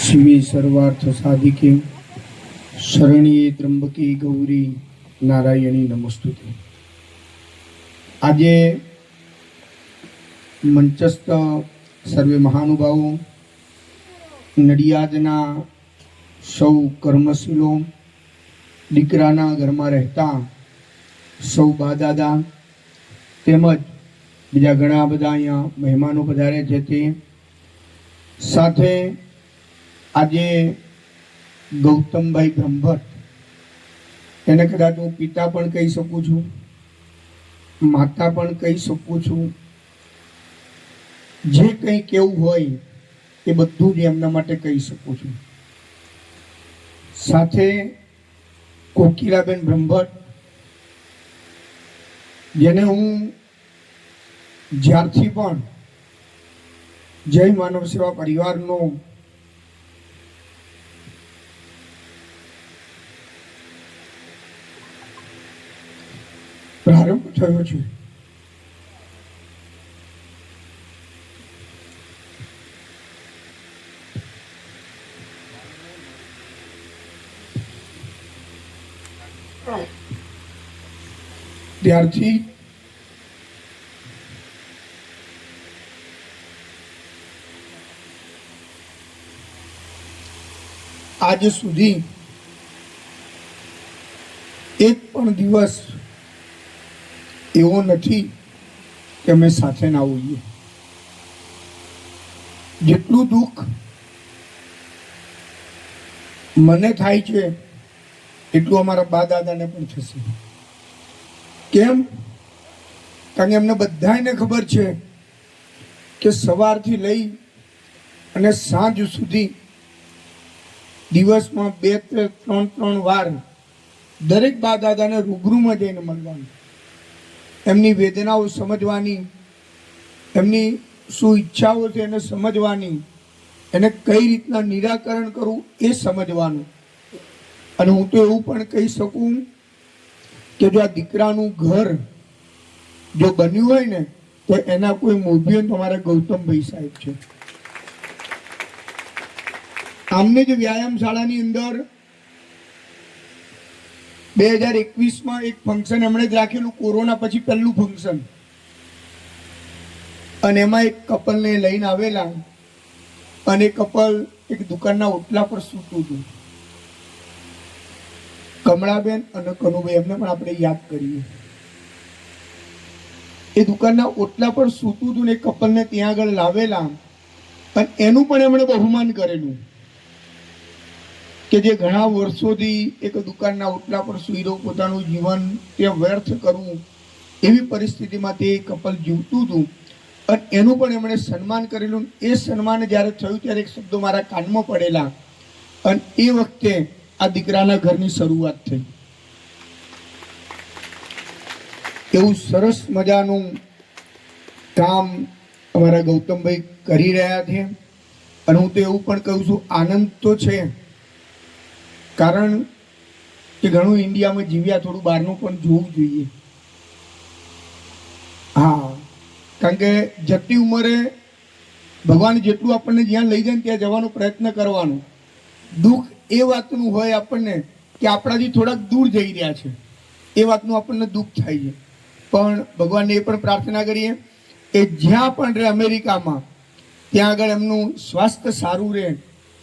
शिवे सर्वार्थ साधिके शरण्ये त्र्यंबके गौरी नारायणी नमस्तुते। આજે મંચસ્થ સર્વે મહાનુભાવો, નડિયાદના સૌ કર્મશીલો, દીકરાના ઘરમાં રહેતા સૌ બા દાદા તેમજ બીજા ઘણા બધા અહીંયા મહેમાનો પધાર્યા છે, તે સાથે આજે ગૌતમભાઈ બ્રહ્મભટ્ટ, એને કદાચ હું પિતા પણ કહી શકું છું, માતા પણ કહી શકું છું, જે કંઈ કેવું હોય એ બધું જ એમના માટે કહી શકું છું। સાથે કોકિલાબેન બ્રહ્મભટ્ટ, જેને હું જ્યારથી પણ જય માનવ સેવા પરિવારનો પ્રારંભ થયો છે, ત્યારથી આજ સુધી એક પણ દિવસ એવો નથી કે અમે સાથે ના હોઈએ। જેટલું દુઃખ મને થાય છે એટલું અમારા બા દાદાને પણ થશે। કેમ? કારણ કે એમને બધાને ખબર છે કે સવારથી લઈ અને સાંજ સુધી દિવસમાં 2-3 વાર દરેક બા દાદાને રૂબરૂમાં જઈને મળવાનું, એમની વેદનાઓ સમજવાની, એમની શું ઈચ્છાઓ છે એને સમજવાની, એને કઈ રીતના નિરાકરણ કરવું એ સમજવાનું। અને હું તો એવું પણ કહી શકું કે જો આ દીકરાનું ઘર જો બન્યું હોય ને તો એના કોઈ મોભીઓ તમારા ગૌતમભાઈ સાહેબ છે। આમને જે વ્યાયામ શાળાની અંદર 2021માં એક ફંક્શન એમણે જ રાખેલું, કોરોના પછી પહેલું ફંક્શન, અને એમાં એક કપલને લઈને આવેલા, અને કપલ એક દુકાનના ઓટલા પર સૂતું હતું। કમળાબેન અને કનુભાઈ, એમને પણ આપણે યાદ કરીએ। એ દુકાનના ઓટલા પર સૂતું હતું ને એ કપલને ત્યાં આગળ લાવેલા, અને એનું પણ એમણે બહુમાન કરેલું કે જે ઘણા વર્ષોથી એક દુકાનના ઓટલા પર સૂઈ રહ્યું, પોતાનું જીવન તે વ્યર્થ કરવું, એવી પરિસ્થિતિમાં તે કપલ જીવતું હતું, અને એનું પણ એમણે સન્માન કરેલું। એ સન્માન જ્યારે થયું ત્યારે એક શબ્દો મારા કાનમાં પડેલા, અને એ વખતે આ દીકરાના ઘરની શરૂઆત થઈ। એવું સરસ મજાનું કામ અમારા ગૌતમભાઈ કરી રહ્યા છે, અને હું તો એવું પણ કહું છું, આનંદ તો છે, કારણ કે ઘણું ઇન્ડિયામાં જીવ્યા, થોડું બહારનું પણ જોવું જોઈએ। હા, કારણ કે જતી ઉંમરે ભગવાન જેટલું આપણને જ્યાં લઈ જાય ત્યાં જવાનો પ્રયત્ન કરવાનો। દુઃખ એ વાતનું હોય આપણને કે આપણાથી થોડાક દૂર જઈ રહ્યા છે, એ વાતનું આપણને દુઃખ થાય છે, પણ ભગવાનને એ પણ પ્રાર્થના કરીએ કે જ્યાં પણ રહે અમેરિકામાં, ત્યાં આગળ એમનું સ્વાસ્થ્ય સારું રહે,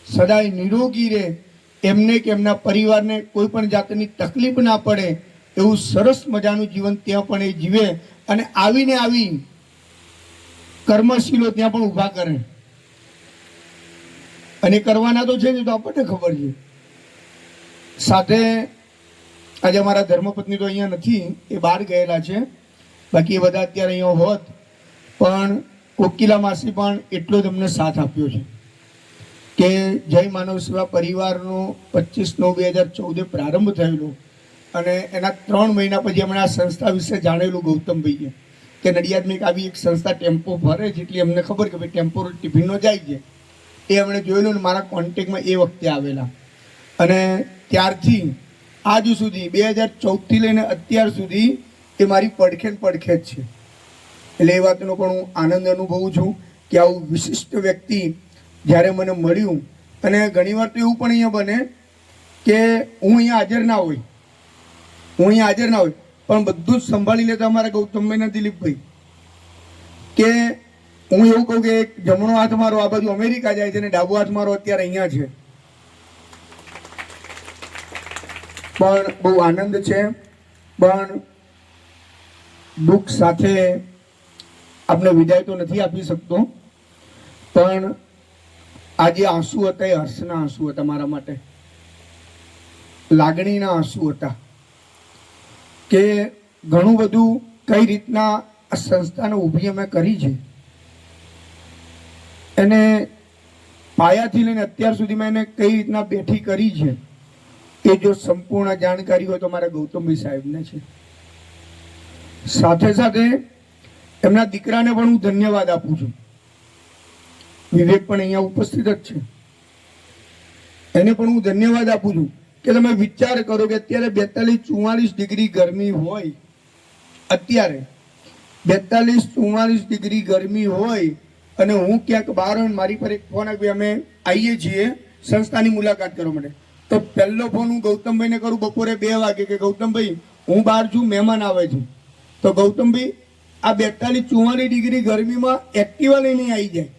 સદાય નિરોગી રહે, એમને કે એમના પરિવારને કોઈ પણ જાતની તકલીફ ના પડે, એવું સરસ મજાનું જીવન ત્યાં પણ એ જીવે, અને આવીને આવી કર્મશીલો ત્યાં પણ ઊભા કરે, અને કરવાના તો છે ને, તો આપણને ખબર છે। સાથે આજે અમારા ધર્મપત્ની તો અહીંયા નથી, એ બહાર ગયેલા છે, બાકી એ બધા અત્યારે અહીંયા હોત, પણ કોકિલા માસી પણ એટલો જ અમને સાથ આપ્યો છે કે જય માનવ સેવા પરિવારનો 25/9/2014 પ્રારંભ થયેલો, અને એના 3 મહિના પછી એમણે આ સંસ્થા વિશે જાણેલું ગૌતમભાઈએ કે નડિયાદમાં એક આવી એક સંસ્થા ટેમ્પો ભરે, જેટલી અમને ખબર કે ભાઈ ટેમ્પો ટિફિનનો જાય છે, એ એમણે જોયેલું ને મારા કોન્ટેક્ટમાં એ વખતે આવેલા, અને ત્યારથી આજ સુધી 2014થી લઈને અત્યાર સુધી એ મારી પડખે જ છે। એટલે એ વાતનો પણ હું આનંદ અનુભવું છું કે આવું વિશિષ્ટ વ્યક્તિ જ્યારે મને મળ્યું અને ઘણીવાર તો એવું પણ અહીંયા બને કે હું અહીંયા હાજર ના હોય પણ બધું જ સંભાળી લેતા અમારા ગૌતમભાઈ અને દિલીપભાઈ, કે હું એવું કહું કે એક જમણો હાથ મારો આ બાજુ અમેરિકા જાય છે અને ડાબો હાથ મારો અત્યારે અહીંયા છે. પણ બહુ આનંદ છે, પણ દુઃખ સાથે આપણે વિદાય તો નથી આપી શકતો. પણ આજે આંસુ હતા એ હર્ષના આંસુ હતા, મારા માટે લાગણીના આંસુ હતા કે ઘણું બધું કઈ રીતના આ સંસ્થાને ઊભી અમે કરી છે, એને પાયાથી લઈને અત્યાર સુધીમાં એને કઈ રીતના બેઠી કરી છે, એ જો સંપૂર્ણ જાણકારી હોય તો મારા ગૌતમભાઈ સાહેબને છે. સાથે સાથે એમના દીકરાને પણ હું ધન્યવાદ આપું છું. વિવેક પણ અહીંયા ઉપસ્થિત જ છે, એને પણ હું ધન્યવાદ આપું છું કે તમે વિચાર કરો કે અત્યારે 42-44 ડિગ્રી ગરમી હોય, અત્યારે 42-44 ડિગ્રી ગરમી હોય અને હું ક્યાંક બહાર હોય, મારી પર એક ફોન આવ્યો, અમે આવીએ છીએ સંસ્થાની મુલાકાત કરવા માટે, તો પહેલો ફોન હું ગૌતમભાઈને કરું બપોરે 2 વાગે કે ગૌતમભાઈ હું બહાર છું, મહેમાન આવે છે. તો ગૌતમભાઈ આ 42-44 ડિગ્રી ગરમીમાં એક્ટિવા લઈને આવી જાય.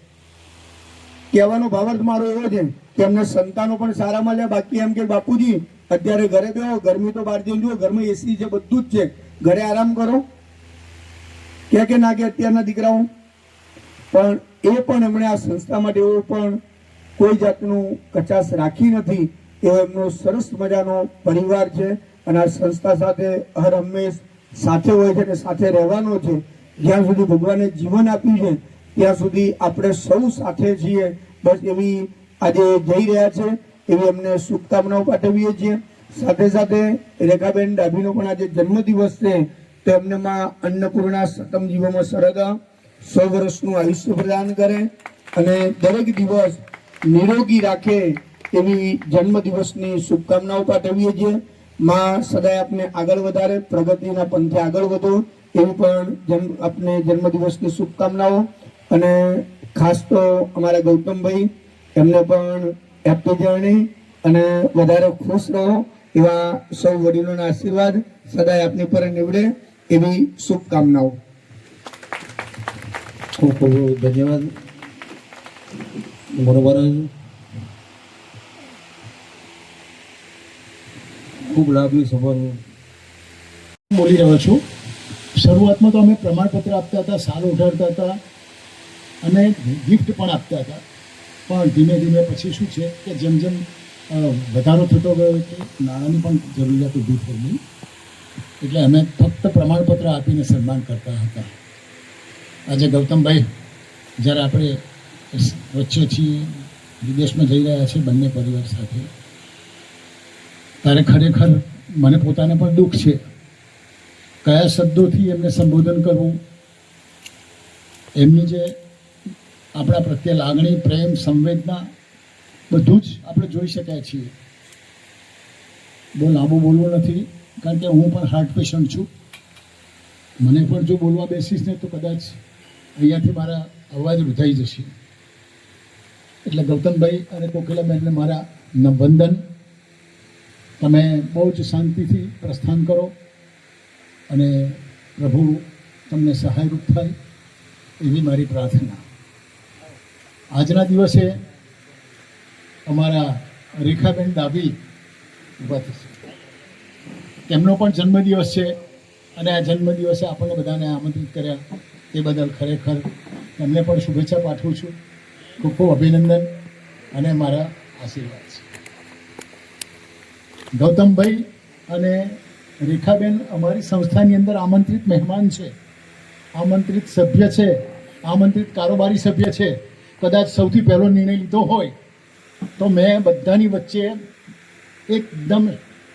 કહેવાનો ભાવાર્થ મારો એવો છે કે એમને સંતાનો પણ સારા મળ્યા. બાકી એમ કે બાપુજી અત્યારે ઘરે બેહો, ગરમી તો બહાર જઈને જુઓ, ઘરમાં એસી છે, બધું જ છે, ઘરે આરામ કરો, કે ના કે અત્યારના દીકરાઓ. પણ એ પણ એમણે આ સંસ્થા માટે એવો પણ કોઈ જાતનું કચાશ રાખી નથી. એવો એમનો સરસ મજાનો પરિવાર છે અને આ સંસ્થા સાથે હર હંમેશ સાથે હોય છે અને સાથે રહેવાનો છે. જ્યાં સુધી ભગવાને જીવન આપ્યું છે ત્યાં સુધી આપણે સૌ સાથે છીએ. બસ એવી આજે જઈ રહ્યા છે એવી એમને શુભકામનાઓ પાઠવીએ છીએ. સાથે સાથે રેખાબેન ડાભીનો પણ આજે જન્મદિવસ છે, તો એમને માં અન્નપૂર્ણા સતમ જીવોમાં સરદા 100 વર્ષનું આયુષ્ય પ્રદાન કરે અને દરેક દિવસ નિરોગી રાખે એવી જન્મદિવસની શુભકામનાઓ પાઠવીએ છીએ. માં સદાય આપને આગળ વધારે, પ્રગતિના પંથે આગળ વધો એવી પણ આપને જન્મદિવસની શુભકામનાઓ. અને ખાસ તો અમારા ગૌતમભાઈ, એમને પણ હેપી જર્ની અને વધારે ખુશ રહો એવા સૌ વડીલોના આશીર્વાદ સદાય આપની પર નીવડે એવી શુભકામનાઓ. ખૂબ ખૂબ ધન્યવાદ. બરોબર, ખૂબ લાભની સફર બોલી રહ્યો છું. શરૂઆતમાં તો અમે પ્રમાણપત્ર આપતા હતા, સાલ ઉઠાડતા હતા અને ગિફ્ટ પણ આપતા હતા. પણ ધીમે ધીમે પછી શું છે કે જેમ જેમ વધારો થતો ગયો કે નાણાંની પણ જરૂરિયાત ઊભી થઈ ગઈ, એટલે અમે ફક્ત પ્રમાણપત્ર આપીને સન્માન કરતા હતા. આજે ગૌતમભાઈ જ્યારે આપણે વચ્ચે છીએ, વિદેશમાં જઈ રહ્યા છીએ બંને પરિવાર સાથે, ત્યારે ખરેખર મને પોતાને પણ દુઃખ છે કયા શબ્દોથી એમને સંબોધન કરવું. એમની જે આપણા પ્રત્યે લાગણી, પ્રેમ, સંવેદના બધું જ આપણે જોઈ શકાય છીએ. બહુ લાંબુ બોલવું નથી, કારણ કે હું પણ હાર્ટ પેશન્ટ છું. મને પણ જો બોલવા બેસીશ ને તો કદાચ અહીંયાથી મારા અવાજ રૂધાઈ જશે. એટલે ગૌતમભાઈ અને કોકિલાબેનને મારા વંદન. તમે બહુ જ શાંતિથી પ્રસ્થાન કરો અને પ્રભુ તમને સહાયરૂપ થાય એવી મારી પ્રાર્થના. આજના દિવસે અમારા રેખાબેન ડાભી ઊભા થશે. તેમનો પણ જન્મદિવસ છે અને આ જન્મદિવસે આપણને બધાને આમંત્રિત કર્યા તે બદલ ખરેખર એમને પણ શુભેચ્છા પાઠવું છું. ખૂબ ખૂબ અભિનંદન અને મારા આશીર્વાદ છે. ગૌતમભાઈ અને રેખાબેન અમારી સંસ્થાની અંદર આમંત્રિત મહેમાન છે, આમંત્રિત સભ્ય છે, આમંત્રિત કારોબારી સભ્ય છે. કદાચ સૌથી પહેલો નિર્ણય લીધો હોય તો મેં બધાની વચ્ચે એકદમ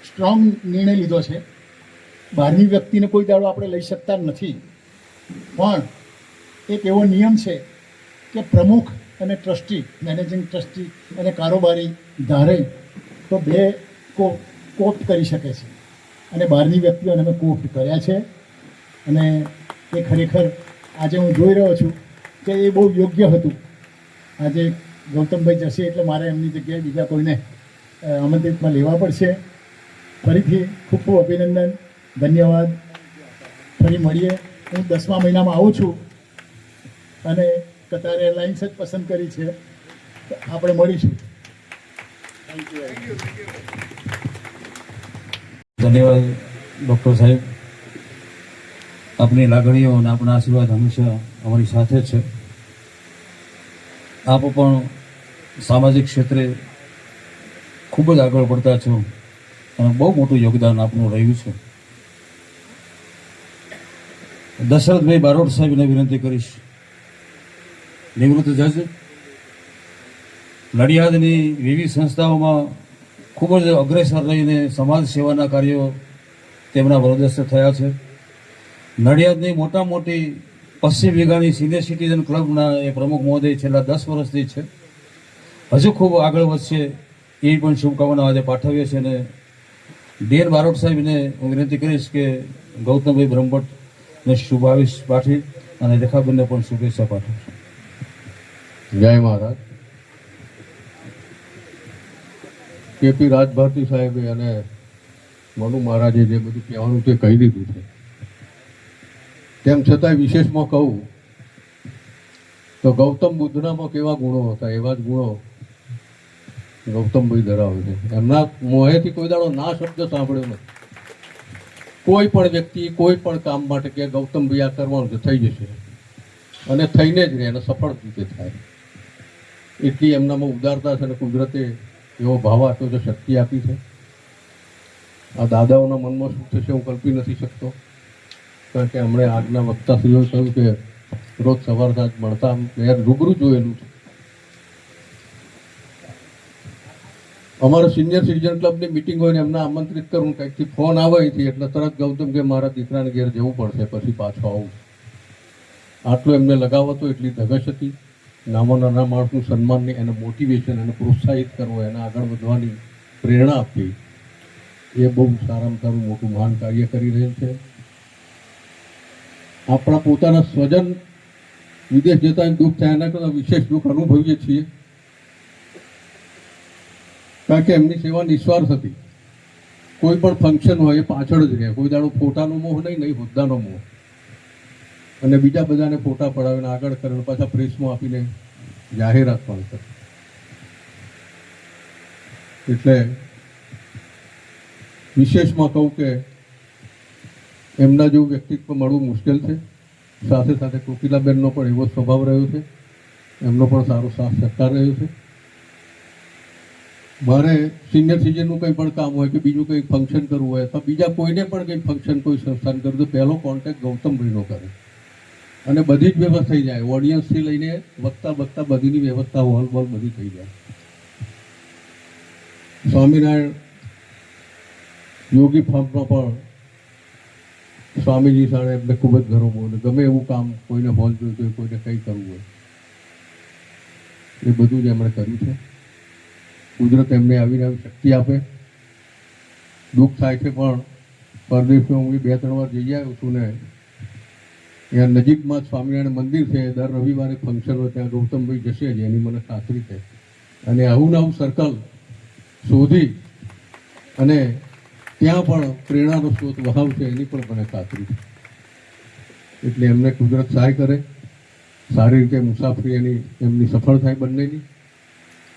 સ્ટ્રોંગ નિર્ણય લીધો છે. બહારની વ્યક્તિને કોઈ દાડો આપણે લઈ શકતા નથી, પણ એક એવો નિયમ છે કે પ્રમુખ અને ટ્રસ્ટી, મેનેજિંગ ટ્રસ્ટી અને કારોબારી ધારે તો 2 કોપ્ટ કરી શકે છે અને બહારની વ્યક્તિઓને અમે કોપ્ટ કર્યા છે. અને એ ખરેખર આજે હું જોઈ રહ્યો છું કે એ બહુ યોગ્ય હતું. આજે ગૌતમભાઈ જશે એટલે મારે એમની જગ્યાએ બીજા કોઈને આમંત્રિતમાં લેવા પડશે. ફરીથી ખૂબ ખૂબ અભિનંદન, ધન્યવાદ. ફરી મળીએ. હું 10મા મહિનામાં આવું છું અને કતાર એરલાઇન્સ જ પસંદ કરી છે. આપણે મળીશું. ધન્યવાદ ડૉક્ટર સાહેબ. આપની લાગણીઓ અને આપણા આશીર્વાદ હંમેશા અમારી સાથે છે. આપ પણ સામાજિક ક્ષેત્રે ખૂબ જ આગળ પડતા છો અને બહુ મોટું યોગદાન આપનું રહ્યું છે. દશરથભાઈ બારોટ સાહેબને વિનંતી કરીશ. નિવૃત્ત જજ, નડિયાદની વિવિધ સંસ્થાઓમાં ખૂબ જ અગ્રેસર રહીને સમાજ સેવાના કાર્યો તેમના વરદસ્ત થયા છે. નડિયાદની મોટામાં મોટી પશ્ચિમ વિઘાની સિનિયર સિટીઝન ક્લબના એ પ્રમુખ મહોદય છેલ્લા 10 વર્ષથી છે. હજુ ખૂબ આગળ વધશે એ પણ શુભકામનાઓ આજે પાઠવીએ છીએ. અને ડીએન બારોટ સાહેબને હું વિનંતી કરીશ કે ગૌતમભાઈ બ્રહ્મભટ્ટને શુભાશીષ પાઠવી અને રેખાબેનને પણ શુભેચ્છા પાઠવી. જય મહારાજ. કેપી રાજભારતી સાહેબે અને મનુ મહારાજે જે બધું કહેવાનું તે કહી દીધું છે. તેમ છતાંય વિશેષમાં કહું તો ગૌતમ બુદ્ધનામાં કેવા ગુણો હતા એવા જ ગુણો ગૌતમભાઈ ધરાવે છે. એમના મોહેથી કોઈ દાડો ના શબ્દ સાંભળ્યો નથી. કોઈ પણ વ્યક્તિ કોઈ પણ કામ માટે કે ગૌતમભાઈ આ કરવાનું છે, થઈ જશે અને થઈને જ રહે અને સફળ રીતે થાય. એટલી એમનામાં ઉદારતા છે અને કુદરતે એવો ભાવ આપ્યો છે, શક્તિ આપી છે. આ દાદાઓના મનમાં શું થશે હું કલ્પી નથી શકતો, કારણ કે હમણાં આજના વક્તાશ્રીઓએ કહ્યું કે રોજ સવાર સાંજ મળતા મેં રૂબરૂ જોયેલું છે. અમારા સિનિયર સિટીઝન ક્લબની મિટિંગ હોય ને એમને આમંત્રિત કરું, કંઈકથી ફોન આવે અહીંથી એટલે તરત ગૌતમ કે મારા દીકરાને ઘેર જવું પડશે, પછી પાછો આવું. આટલો એમને લગાવ હતો, એટલી ધગશ હતી. નાના નાના માણસનું સન્માનની એને મોટિવેશન, એને પ્રોત્સાહિત કરવો, એને આગળ વધવાની પ્રેરણા આપવી, એ બહુ સારામાં સારું મોટું મહાન કાર્ય કરી રહેલ છે. આપણા પોતાના સ્વજન વિદેશ જતા દુઃખ થાય એના કરતાં વિશેષ દુઃખ અનુભવીએ છીએ, કારણ કે એમની સેવા નિસ્વાર્થ હતી. કોઈ પણ ફંક્શન હોય એ પાછળ જ રહે. કોઈ દાડો ફોટાનો મોહ નહીં હોદ્દાનો મોહ, અને બીજા બધાને ફોટા પડાવીને આગળ કરે, પાછા પ્રેસમાં આપીને જાહેરાત પણ કરે. એટલે વિશેષમાં કહું કે એમના જેવું વ્યક્તિત્વ મળવું મુશ્કેલ છે. સાથે સાથે કોકિલાબેનનો પણ એવો સ્વભાવ રહ્યો છે, એમનો પણ સારો સાથ સહકાર રહ્યો છે. મારે સિનિયર સિટીઝનનું કંઈ પણ કામ હોય કે બીજું કંઈ ફંક્શન કરવું હોય અથવા બીજા કોઈને પણ કંઈ ફંક્શન કોઈ સંસ્થાન કરવું તો પહેલો કોન્ટેક્ટ ગૌતમભાઈનો કરે અને બધી જ વ્યવસ્થા થઈ જાય. ઓડિયન્સથી લઈને વક્તા બધીની વ્યવસ્થા હોલ બધી થઈ જાય. સ્વામિનારાયણ યોગી ફાર્મમાં પણ સ્વામીજી સામે એમને ખૂબ જ ગર્વ બોલે. ગમે એવું કામ કોઈને હોલ જોઈતું હોય, કોઈને કંઈ કરવું હોય, એ બધું જ એમણે કર્યું છે. કુદરત એમને આવીને આવી શક્તિ આપે. દુઃખ થાય છે પણ પરદેશમાં હું 2-3 વાર જઈ આવ્યો છું ને ત્યાં નજીકમાં જ સ્વામિનારાયણ મંદિર છે. દર રવિવારે ફંક્શન હોય ત્યાં ગૌતમભાઈ જશે જ, એની મને ખાતરી છે. અને આવું નવું સર્કલ શોધી અને ત્યાં પણ પ્રેરણાનો સ્ત્રોત વહાવશે એની પણ મને ખાતરી છે. એટલે એમને કુદરત સહાય કરે, સારી રીતે મુસાફરી એમની સફળ થાય બંનેની.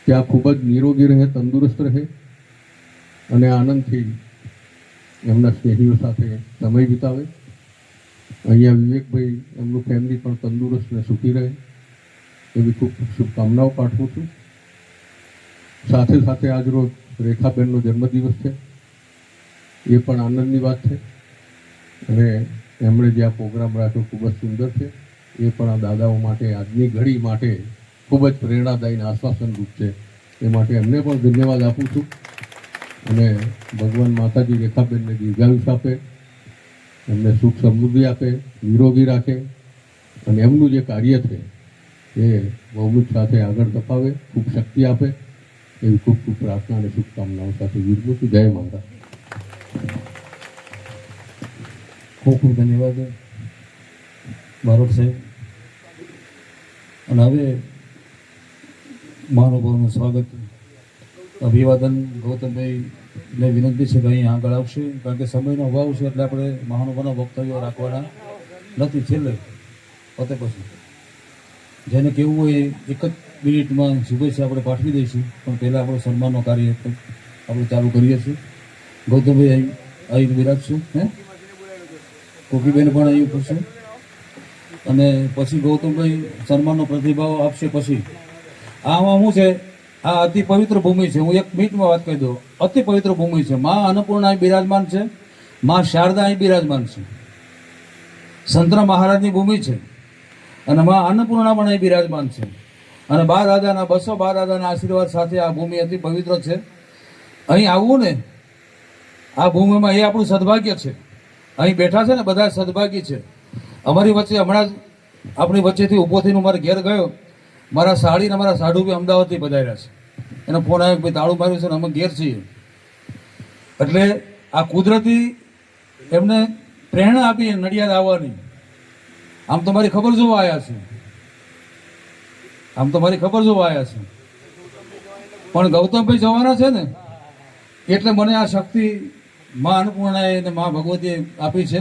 ત્યાં ખૂબ જ નિરોગી રહે, તંદુરસ્ત રહે અને આનંદથી એમના સ્નેહીઓ સાથે સમય વિતાવે. અહીંયા વિવેકભાઈ એમનું ફેમિલી પણ તંદુરસ્ત અને સુખી રહે એવી ખૂબ શુભકામનાઓ પાઠવું છું. સાથે સાથે આજરોજ રેખાબેનનો જન્મદિવસ છે, એ પણ આનંદની વાત છે. અને એમણે જે આ પ્રોગ્રામ રાખ્યો ખૂબ જ સુંદર છે. એ પણ આ દાદાઓ માટે આજની ઘડી માટે ખૂબ જ પ્રેરણાદાયી આશ્વાસનરૂપ છે. એ માટે એમને પણ ધન્યવાદ આપું છું. અને ભગવાન માતાજી રેખાબેનને દીર્ઘાયુષ આપે, એમને સુખ સમૃદ્ધિ આપે, નિરોગી રાખે અને એમનું જે કાર્ય છે એ બહુમત સાથે આગળ ધપાવે, ખૂબ શક્તિ આપે એવી ખૂબ ખૂબ પ્રાર્થના અને શુભકામનાઓ સાથે વિરમું છું. જય મહારાજ. ખૂબ ખૂબ ધન્યવાદ બારોટ સાહેબ. અને હવે મહાનુભાવનું સ્વાગત, અભિવાદન. ગૌતમભાઈને વિનંતી છે કે અહીં આગળ આવશે, કારણ કે સમયનો અભાવ છે એટલે આપણે મહાનુભાવના વક્તવ્યો રાખવાના નથી. છેલ્લે પતે પછી જેને કહેવું હોય એક જ મિનિટમાં શુભેચ્છા આપણે પાઠવી દઈશું, પણ પહેલાં આપણું સન્માનનો કાર્ય આપણે ચાલુ કરીએ છીએ. ગૌતમભાઈ અહીં બિરાજશું, હે કોકીબેન પણ અહીં ઉપરશે, અને પછી ગૌતમભાઈ સન્માનનો પ્રતિભાવ આપશે. પછી આમાં શું છે, આ અતિ પવિત્ર ભૂમિ છે. હું એક મિનિટમાં વાત કહી દઉં. અતિ પવિત્ર ભૂમિ છે. મા અન્નપૂર્ણા અહીં બિરાજમાન છે, મા શારદા અહીં બિરાજમાન છે. સંતરા મહારાજની ભૂમિ છે, અને મા અન્નપૂર્ણા પણ અહીં બિરાજમાન છે. અને બા દાદાના 200 બા દાદાના આશીર્વાદ સાથે આ ભૂમિ અતિ પવિત્ર છે. અહીં આવવું ને, આ ભૂમિમાં એ આપણું સદભાગ્ય છે. અહીં બેઠા છે ને બધા સદભાગી છે. અમારી વચ્ચે હમણાં જ આપણી વચ્ચેથી ઊભો થઈને મારે ઘેર ગયો, મારા સાડી ને મારા સાડુ બી અમદાવાદથી પધાર્યા છે. એનો ફોન આવ્યો કે ભાઈ તાળું માર્યું છે ને અમે ઘેર છીએ. એટલે આ કુદરતી એમને પ્રેરણા આપી નડિયાદ આવવાની. આમ તો મારી ખબર જોવા આવ્યા છે, પણ ગૌતમભાઈ જવાના છે ને એટલે મને આ શક્તિ મા અન્નપૂર્ણાએ અને મા ભગવતીએ આપી છે.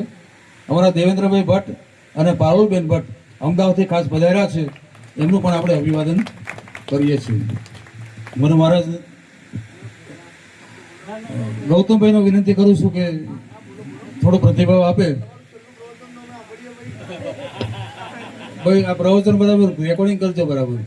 અમારા દેવેન્દ્રભાઈ ભટ્ટ અને પારુલબેન ભટ્ટ અમદાવાદથી ખાસ પધાર્યા છે, એમનું પણ આપણે અભિવાદન કરીએ છીએ. મને મહારાજ ગૌતમભાઈને વિનંતી કરું છું કે થોડો પ્રતિભાવ આપે. ભાઈ આ પ્રવચન બરાબર રેકોર્ડિંગ કરજો બરાબર.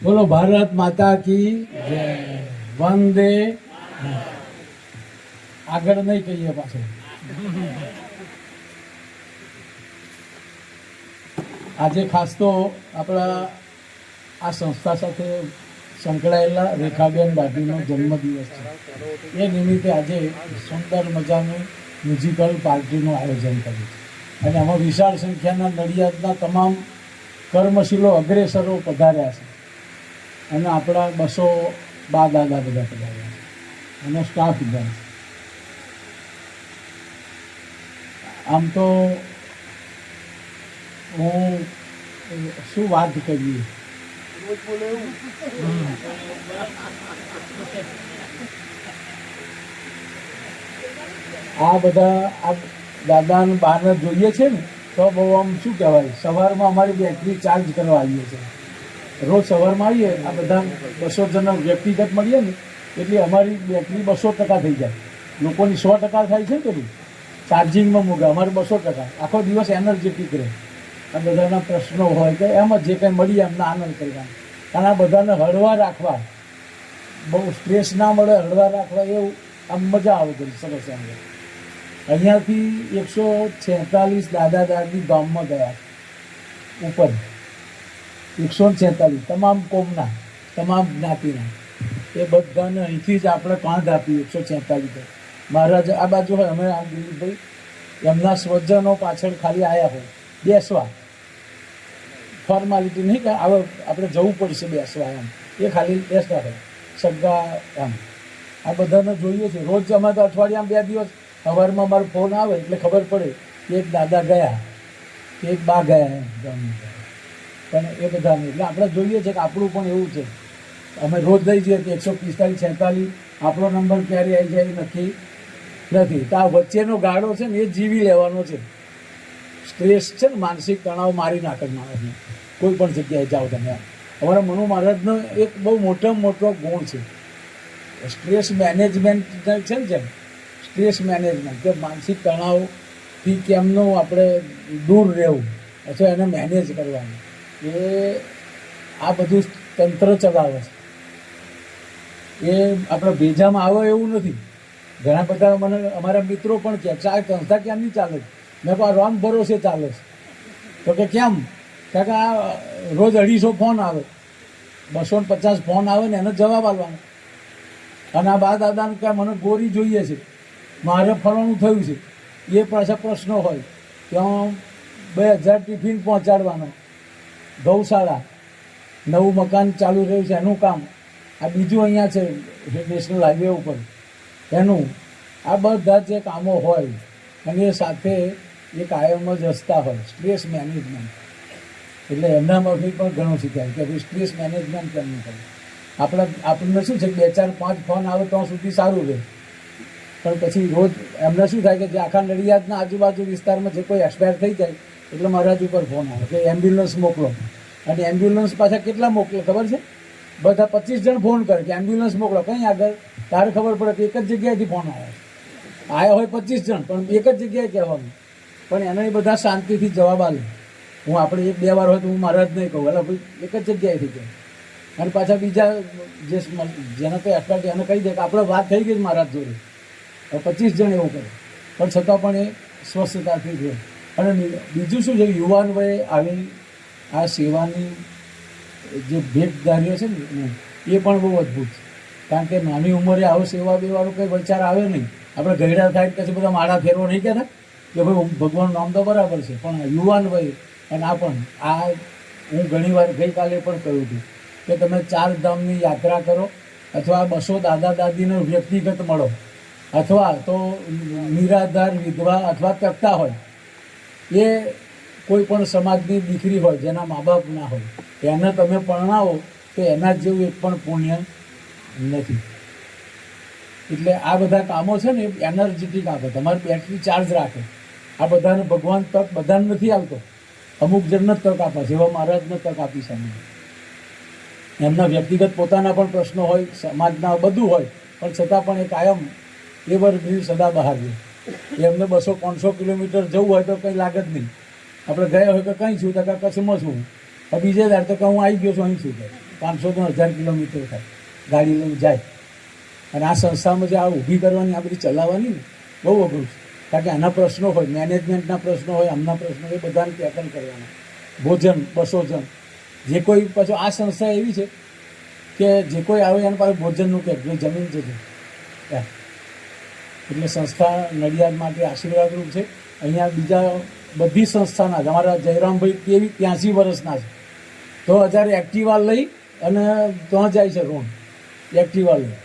બોલો ભારત માતા કી જય. વંદે. આગળ નહીં કહીએ પાછળ. આજે ખાસ તો આપણા આ સંસ્થા સાથે સંકળાયેલા રેખાબેન દાદીનો જન્મદિવસ છે. એ નિમિત્તે આજે સુંદર મજાનું મ્યુઝિકલ પાર્ટીનું આયોજન કર્યું છે, અને આમાં વિશાળ સંખ્યાના નડિયાદના તમામ કર્મશીલો અગ્રેસરો પધાર્યા છે, અને આપણા 200 બા દાદા બધા પધાર્યા છે, અને સ્ટાફ બધા. આમ તો હું શું વાત કરીએ, આ બધા આ દાદા ને બાને જોઈએ છે ને તો બહુ આમ શું કહેવાય, સવારમાં અમારી બેટરી ચાર્જ કરવા આવીએ છીએ. રોજ સવારમાં આવીએ, આ બધા 200 જણા વ્યક્તિગત મળીએ ને એટલે અમારી બેટરી 200% થઈ જાય. લોકોની 100% થાય છે ને પેલું ચાર્જિંગમાં મૂકે, અમારે 200%. આખો દિવસ એનર્જેટિક રહે. આ બધાના પ્રશ્નો હોય કે એમ જ જે કંઈ મળીએ એમને આનંદ કરવાનો, કારણ આ બધાને હળવા રાખવા, બહુ સ્ટ્રેસ ના મળે, હળવા રાખવા, એવું આમ મજા આવે છે. સરસ આવે. અહીંયાથી 146 દાદા દાદી ગામમાં ગયા ઉપર, 146 તમામ કોમના, તમામ જ્ઞાતિના. એ બધાને અહીંથી જ આપણે કાંધ આપી 146. મહારાજ આ બાજુ હોય, અમે આ દિલીપભાઈ એમના સ્વજનો પાછળ ખાલી આવ્યા હોય બેસવા, ફોર્માલિટી નહીં કે હવે આપણે જવું પડશે બેસવા, એમ એ ખાલી બેસવા હોય સગા એમ. આ બધાને જોઈએ છે રોજ. અમે તો અઠવાડિયામાં 2 દિવસ સવારમાં મારો ફોન આવે એટલે ખબર પડે કે એક દાદા ગયા કે એક બા ગયા એમ ગામમાં. પણ એ બધાને એટલે આપણે જોઈએ છે કે આપણું પણ એવું છે. અમે રોજ લઈ જઈએ કે 145 46 આપણો નંબર ક્યારે આવી જાય નક્કી નથી. તો આ વચ્ચેનો ગાળો છે ને એ જીવી લેવાનો છે. સ્ટ્રેસ છે ને, માનસિક તણાવ મારી નાખે માણસને કોઈ પણ જગ્યાએ જાઓ તમે. અમારા મનુ મહારાજનો એક બહુ મોટામાં મોટો ગુણ છે સ્ટ્રેસ મેનેજમેન્ટ છે ને. જેમ સ્ટ્રેસ મેનેજમેન્ટ કે માનસિક તણાવથી કેમનું આપણે દૂર રહેવું અથવા એને મેનેજ કરવાનું, એ આ બધું તંત્ર ચલાવે છે. એ આપણે ભેજામાં આવે એવું નથી. ઘણા બધા મને અમારા મિત્રો પણ કહે છે આ સંસ્થા કેમ નહીં ચાલે છે. મેં કહું આ રોંગ ભરોસે ચાલે છે. તો કે કેમ? કારણ કે આ રોજ 250 ફોન આવે, 250 ફોન આવે ને એને જવાબ આપવાનો. અને આ બા દાદાને કહે મને ગોરી જોઈએ છે, મારે ફરવાનું થયું છે, એ પાછા પ્રશ્નો હોય. ત્યાં 2000 ટિફિન પહોંચાડવાનો, ગૌશાળા, નવું મકાન ચાલુ રહ્યું છે એનું કામ, આ બીજું અહીંયા છે નેશનલ હાઈવે ઉપર એનું, આ બધા જે કામો હોય અને એ સાથે એ કાયમ જ રસ્તા હોય સ્ટ્રેસ મેનેજમેન્ટ, એટલે એમનામાંથી પણ ઘણું શીખાય કે ભાઈ સ્ટ્રેસ મેનેજમેન્ટ કેમનું કરવું. આપણને શું છે 2, 4, 5 ફોન આવે તો સુધી સારું રહે, પણ પછી રોજ એમને શું થાય કે જે આખા નડિયાદના આજુબાજુ વિસ્તારમાં જે કોઈ એક્સપાયર થઈ જાય એટલે મારા જ ઉપર ફોન આવે કે એમ્બ્યુલન્સ મોકલો, અને એમ્બ્યુલન્સ પાછા કેટલા મોકલે ખબર છે? બધા 25 જણ ફોન કરે કે એમ્બ્યુલન્સ મોકલો, કંઈ આગળ તારે ખબર પડે કે એક જ જગ્યાએથી ફોન આવ્યા હોય 25 જણ, પણ એક જ જગ્યાએ કહેવાનું, પણ એને બધા શાંતિથી જવાબ આલે. હું આપણે 1-2 વાર હોય તો હું મારા જ નહીં કહું, એટલે ભાઈ એક જ જગ્યાએથી કહે, અને પાછા બીજા જેને તો એક્સપર્ટ એને કહી દે કે આપણે વાત થઈ ગઈ મહારાજ જોડે. 25 જણ એવું કરે, પણ છતાં પણ એ સ્વસ્થતાથી રહે. અને બીજું શું છે, યુવાન વયે આવી આ સેવાની જે ભેટદારીઓ છે ને એ પણ બહુ અદ્ભુત છે. કારણ કે નાની ઉંમરે આવો સેવા બેવાનું કંઈ વિચાર આવે નહીં. આપણે ગયડા થાય પછી બધા માળા ફેરવો નહીં કહેતા કે ભાઈ ભગવાનનું નામ તો બરાબર છે, પણ યુવાન વય અને આ હું ઘણીવાર ગઈકાલે પણ કહ્યું હતું કે તમે 4 ધામની યાત્રા કરો, અથવા 200 દાદા દાદીને વ્યક્તિગત મળો, અથવા તો નિરાધાર વિધવા અથવા તકતા હોય, એ કોઈ પણ સમાજની દીકરી હોય જેના મા બાપ ના હોય એને તમે પરણાવો તો એના જેવું એક પણ પુણ્ય નથી. એટલે આ બધા કામો છે ને એનર્જેટિક આપે, તમારી બેટરી ચાર્જ રાખે. આ બધાને ભગવાન તક બધાને નથી આવતો, અમુક જણને તક આપે, જેવા મહારાજને તક આપી સામે. એમના વ્યક્તિગત પોતાના પણ પ્રશ્નો હોય, સમાજના બધું હોય, પણ છતાં પણ એ કાયમ એ વર્ગની સદા બહાર રહે. એમને 200-500 કિલોમીટર જવું હોય તો કંઈ લાગે જ નહીં. આપણે ગયા હોય કે કંઈ છું તો કે કચ્છમાં છું, બીજે દાડ તો કે હું આવી ગયો છું અહીં છું, 500-1000 કિલોમીટર થાય ગાડી લઈને જાય. અને આ સંસ્થામાં જે આ ઊભી કરવાની, આ બધી ચલાવવાની ને બહુ અઘરું છે. કારણ કે આના પ્રશ્નો હોય, મેનેજમેન્ટના પ્રશ્નો હોય, આમના પ્રશ્નો એ બધાને ટેકલ કરવાના. ભોજન 200 જણ જે કોઈ, પાછું આ સંસ્થા એવી છે કે જે કોઈ આવે એને પાસે ભોજનનું કે જમીન છે. એટલે સંસ્થા નડિયાદ માટે આશીર્વાદરૂપ છે. અહીંયા બીજા બધી સંસ્થાના જ અમારા જયરામભાઈ 83 વર્ષના છે, તો 1000 એક્ટિવા લઈ અને ત્યાં જાય છે રોડ એક્ટિવા લઈ.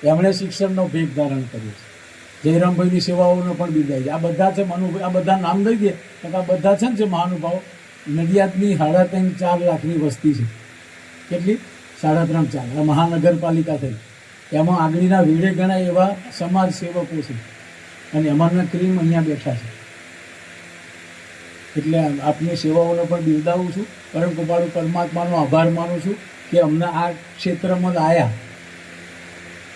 એમણે શિક્ષણનો ભેગ ધારણ કર્યો છે. જયરામભાઈની સેવાઓનો પણ બિરદાય છે. આ બધા છે મનુભાઈ, આ બધા નામ લઈ દે તો આ બધા છે ને જે મહાનુભાવો. નડિયાદની 3.5-4 લાખની વસ્તી છે. કેટલી? 3.5-4. આ મહાનગરપાલિકા થઈ, એમાં આગળના વેડે ઘણા એવા સમાજ સેવકો છે, અને એમાંના ક્રીમ અહીંયા બેઠા છે. એટલે આપની સેવાઓને પણ બિરદાવું છું. પરમ કૃપાળુ પરમાત્માનો આભાર માનું છું કે અમને આ ક્ષેત્રમાં લાયા.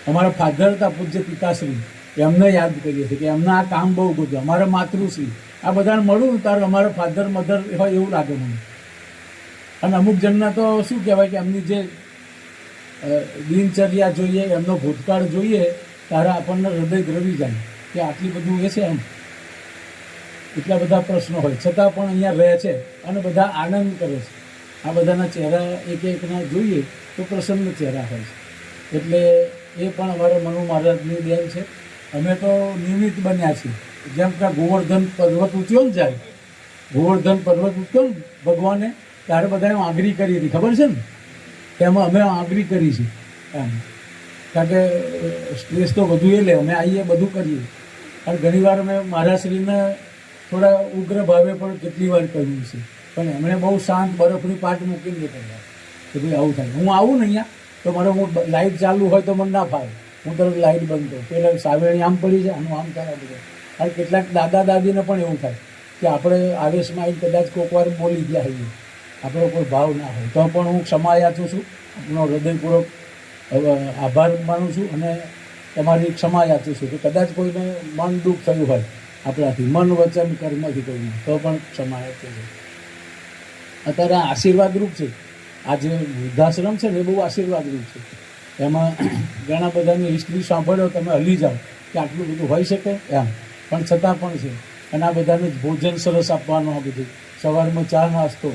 અમારા ફાધર હતા પૂજ્ય પિતાશ્રી, એમને યાદ કરીએ છીએ કે એમના આ કામ બહુ બધું. અમારા માતૃશ્રી, આ બધાને મળું ત્યારે અમારા ફાધર મધર હોય એવું લાગે મને. અને અમુક જણના તો શું કહેવાય કે એમની જે દિનચર્યા જોઈએ, એમનો ભૂતકાળ જોઈએ ત્યારે આપણને હૃદય દ્રવી જાય કે આટલી બધું એ છે એમ. એટલા બધા પ્રશ્નો હોય છતાં પણ અહીંયા રહે છે અને બધા આનંદ કરે છે. આ બધાના ચહેરા એક એકના જોઈએ તો પ્રસન્ન ચહેરા હોય છે. એટલે એ પણ અમારા મનુ મહારાજની દેન છે. અમે તો નિમિત્ત બન્યા છીએ. જેમ કે ગોવર્ધન પર્વત ઉચ્યો ને જાય, ગોવર્ધન પર્વત ઉચ્યો ને ભગવાને, ત્યારે બધાએ આંગળી કરી હતી, ખબર છે ને? તેમાં અમે આંગળી કરી છે એમ. કારણ કે સ્ટ્રેસ તો વધુ એ લે, અમે આવીએ બધું કરીએ. અને ઘણીવાર અમે મહારાજશ્રીને થોડા ઉગ્ર ભાવે પણ કેટલી વાર કહ્યું છે, પણ એમણે બહુ શાંત બરફની પાટ મૂકીને કહ્યા કે ભાઈ આવું થાય. હું આવું ને અહીંયા તો મારે હું લાઇટ ચાલુ હોય તો મને ના ફાવે, હું તરત લાઇટ બંધ કરું. પહેલાં સાવેણી આમ પડી જાય, આનું આમ થાય બધું. અને કેટલાક દાદા દાદીને પણ એવું થાય કે આપણે આવેશમાં આવી કદાચ કોઈક વાર બોલી ગયા હોઈએ, આપણો કોઈ ભાવ ના હોય તો પણ હું ક્ષમા યાચું છું. આપનો હૃદયપૂર્વક આભાર માનું છું અને તમારી ક્ષમા યાચું છું કે કદાચ કોઈને મન દુઃખ થયું હોય આપણાથી, મન વચન કર્મથી કોઈને, તો પણ ક્ષમા યાચું છું. અત્યારે આશીર્વાદરૂપ છે. આ જે વૃદ્ધાશ્રમ છે ને એ બહુ આશીર્વાદરૂપ છે. એમાં ઘણા બધાની હિસ્ટ્રી સાંભળ્યો તમે હલી જાઓ કે આટલું બધું હોઈ શકે એમ, પણ છતાં પણ છે. અને આ બધાને ભોજન સરસ આપવાનું, આ બધું સવારમાં ચા નાસ્તો,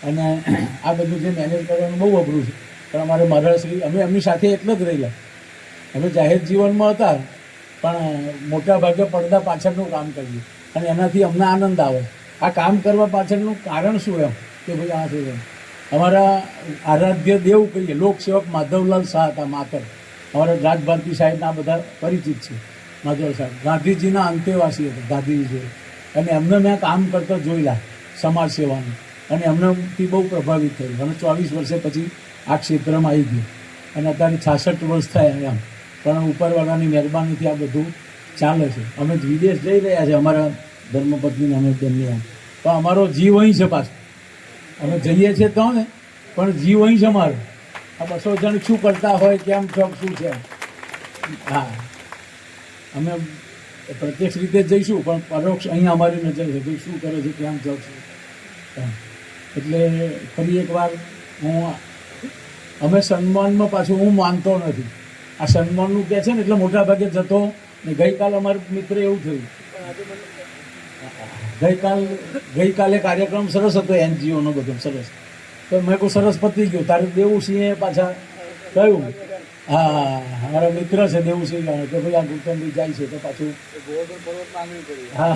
અને આ બધું જે મેનેજ કરવાનું બહુ અઘરું છે. પણ અમારે મહારાજશ્રી, અમે એમની સાથે એટલે જ રહેલા. અમે જાહેર જીવનમાં હતા પણ મોટા ભાગે પડદા પાછળનું કામ કરીએ અને એનાથી અમને આનંદ આવે. આ કામ કરવા પાછળનું કારણ શું એમ કે ભાઈ આ શું એમ. અમારા આરાધ્ય દેવ કહીએ લોકસેવક માધવલાલ શાહ હતા માતર, અમારા રાજભારતી સાહેબના બધા પરિચિત છે. માધવ સાહેબ ગાંધીજીના અંતેવાસી હતા ગાંધીજી જોડે, અને એમને મેં કામ કરતા જોયેલા સમાજ સેવાનું, અને એમનાથી બહુ પ્રભાવિત થયું, અને 24 વર્ષે પછી આ ક્ષેત્રમાં આવી ગયું, અને અત્યારે 66 વર્ષ થયા એમ. પણ ઉપરવાળાની મહેરબાનીથી આ બધું ચાલે છે. અમે વિદેશ જઈ રહ્યા છે અમારા ધર્મપત્નીને અમે તેમની એમ, પણ અમારો જીવ અહીં છે પાછો. અમે જઈએ છીએ તો ને, પણ જીવ અહીં છે અમારો. આ 200 જણ શું કરતા હોય, કેમ છો, શું છે, હા અમે પ્રત્યક્ષ રીતે જઈશું, પણ પરોક્ષ અહીંયા અમારી નજર છે ભાઈ શું કરે છે, કેમ છો છે. એટલે ફરી એકવાર અમે સન્માનમાં પાછું હું માનતો નથી. આ સન્માનનું કહે છે ને એટલે મોટા ભાગે જતો ને. ગઈકાલ અમારા મિત્ર એવું થયું, ગઈકાલે કાર્યક્રમ સરસ હતો NGOનો બધો સરસ, તો મેં કહું સરસ પતી ગયું. તારે દેવુસિંહે પાછા કહ્યું, હા અમારા મિત્ર છે દેવુસિંહ કે ભાઈ આ ગુલતનભાઈ જાય છે તો પાછું હા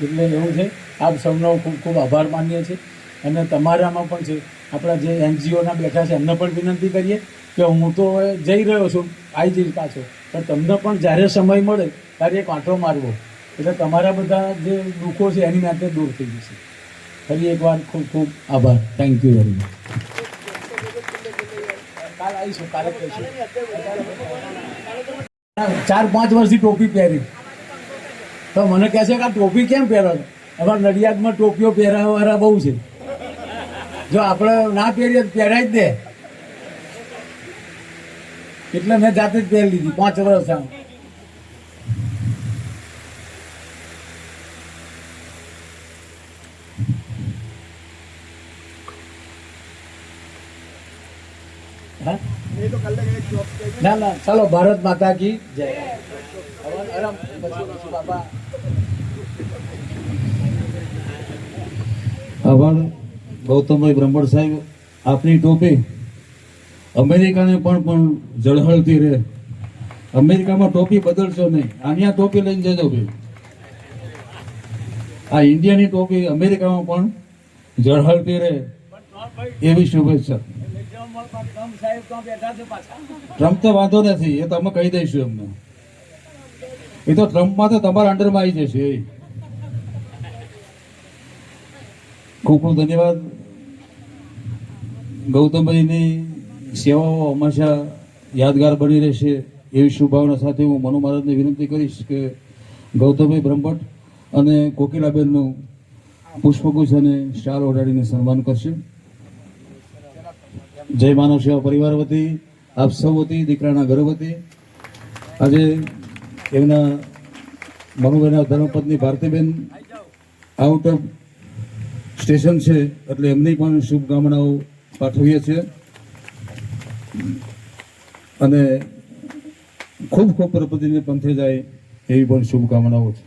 એટલે એવું છે. આપ સૌનો ખૂબ ખૂબ આભાર માનીએ છીએ, અને તમારામાં પણ છે. આપણા જે NGOના બેઠા છે એમને પણ વિનંતી કરીએ કે હું તો જઈ રહ્યો છું, આવી જઈશ પાછો, પણ તમને પણ જ્યારે સમય મળે ત્યારે એક આંટો મારવો, એટલે તમારા બધા જે દુઃખો છે એની માટે દૂર થઈ જશે. ફરી એકવાર ખૂબ ખૂબ આભાર. Thank you very much. કાલ આવીશું, કાલે કહીશું. 4-5 વર્ષથી ટોપી પહેરી, તો મને કહે છે કે આ ટોપી કેમ પહેરો છો? અમારા નડિયાદમાં ટોપીઓ પહેરાવાળા બહુ છે. જો આપણે ના પહેરીએ તો પહેરાઈ જ દે, એટલે મેં જાતે જ પહેરી લીધી 5 વર્ષ થયા. હા ના ના, ચાલો, ભારત માતા કી જય. બાબા આભાર ગૌતમભાઈ બ્રહ્મણ સાહેબ. આપની ટોપી અમેરિકાને પણ ઝળહળતી રહે. અમેરિકામાં ટોપી બદલશો નહીં, અહીંયા ટોપી લઈને જજો ભાઈ. આ ઇન્ડિયાની ટોપી અમેરિકામાં પણ ઝળહળતી રહે એવી શુભેચ્છા. ટ્રમ્પ તો વાંધો નથી, એ તો અમે કહી દઈશું એમને. એ તો ટ્રમ્પમાં તો તમારા અંડરમાં આવી જશે. ખૂબ ખૂબ ધન્યવાદ. ગૌતમભાઈની સેવાઓ હંમેશા યાદગાર બની રહેશે એવી શુભભાવના સાથે હું મનુ મહારાજને વિનંતી કરીશ કે ગૌતમભાઈ બ્રહ્મભટ્ટ અને કોકિલાબેનનું પુષ્પગુચ્છ અને સ્ટાર ઓઢાડીને સન્માન કરશે. જય માનવ સેવા પરિવાર વતી, આપ સૌ વતી, દીકરાના ઘર વતી આજે એમના મનુભાઈના ધર્મપત્ની ભારતીબેન આઉટ ઓફ સ્ટેશન છે, એટલે એમની પણ શુભકામનાઓ પાઠવીએ છીએ, અને ખૂબ ખૂબ પ્રગતિને પંથે જાય એવી પણ શુભકામનાઓ છે.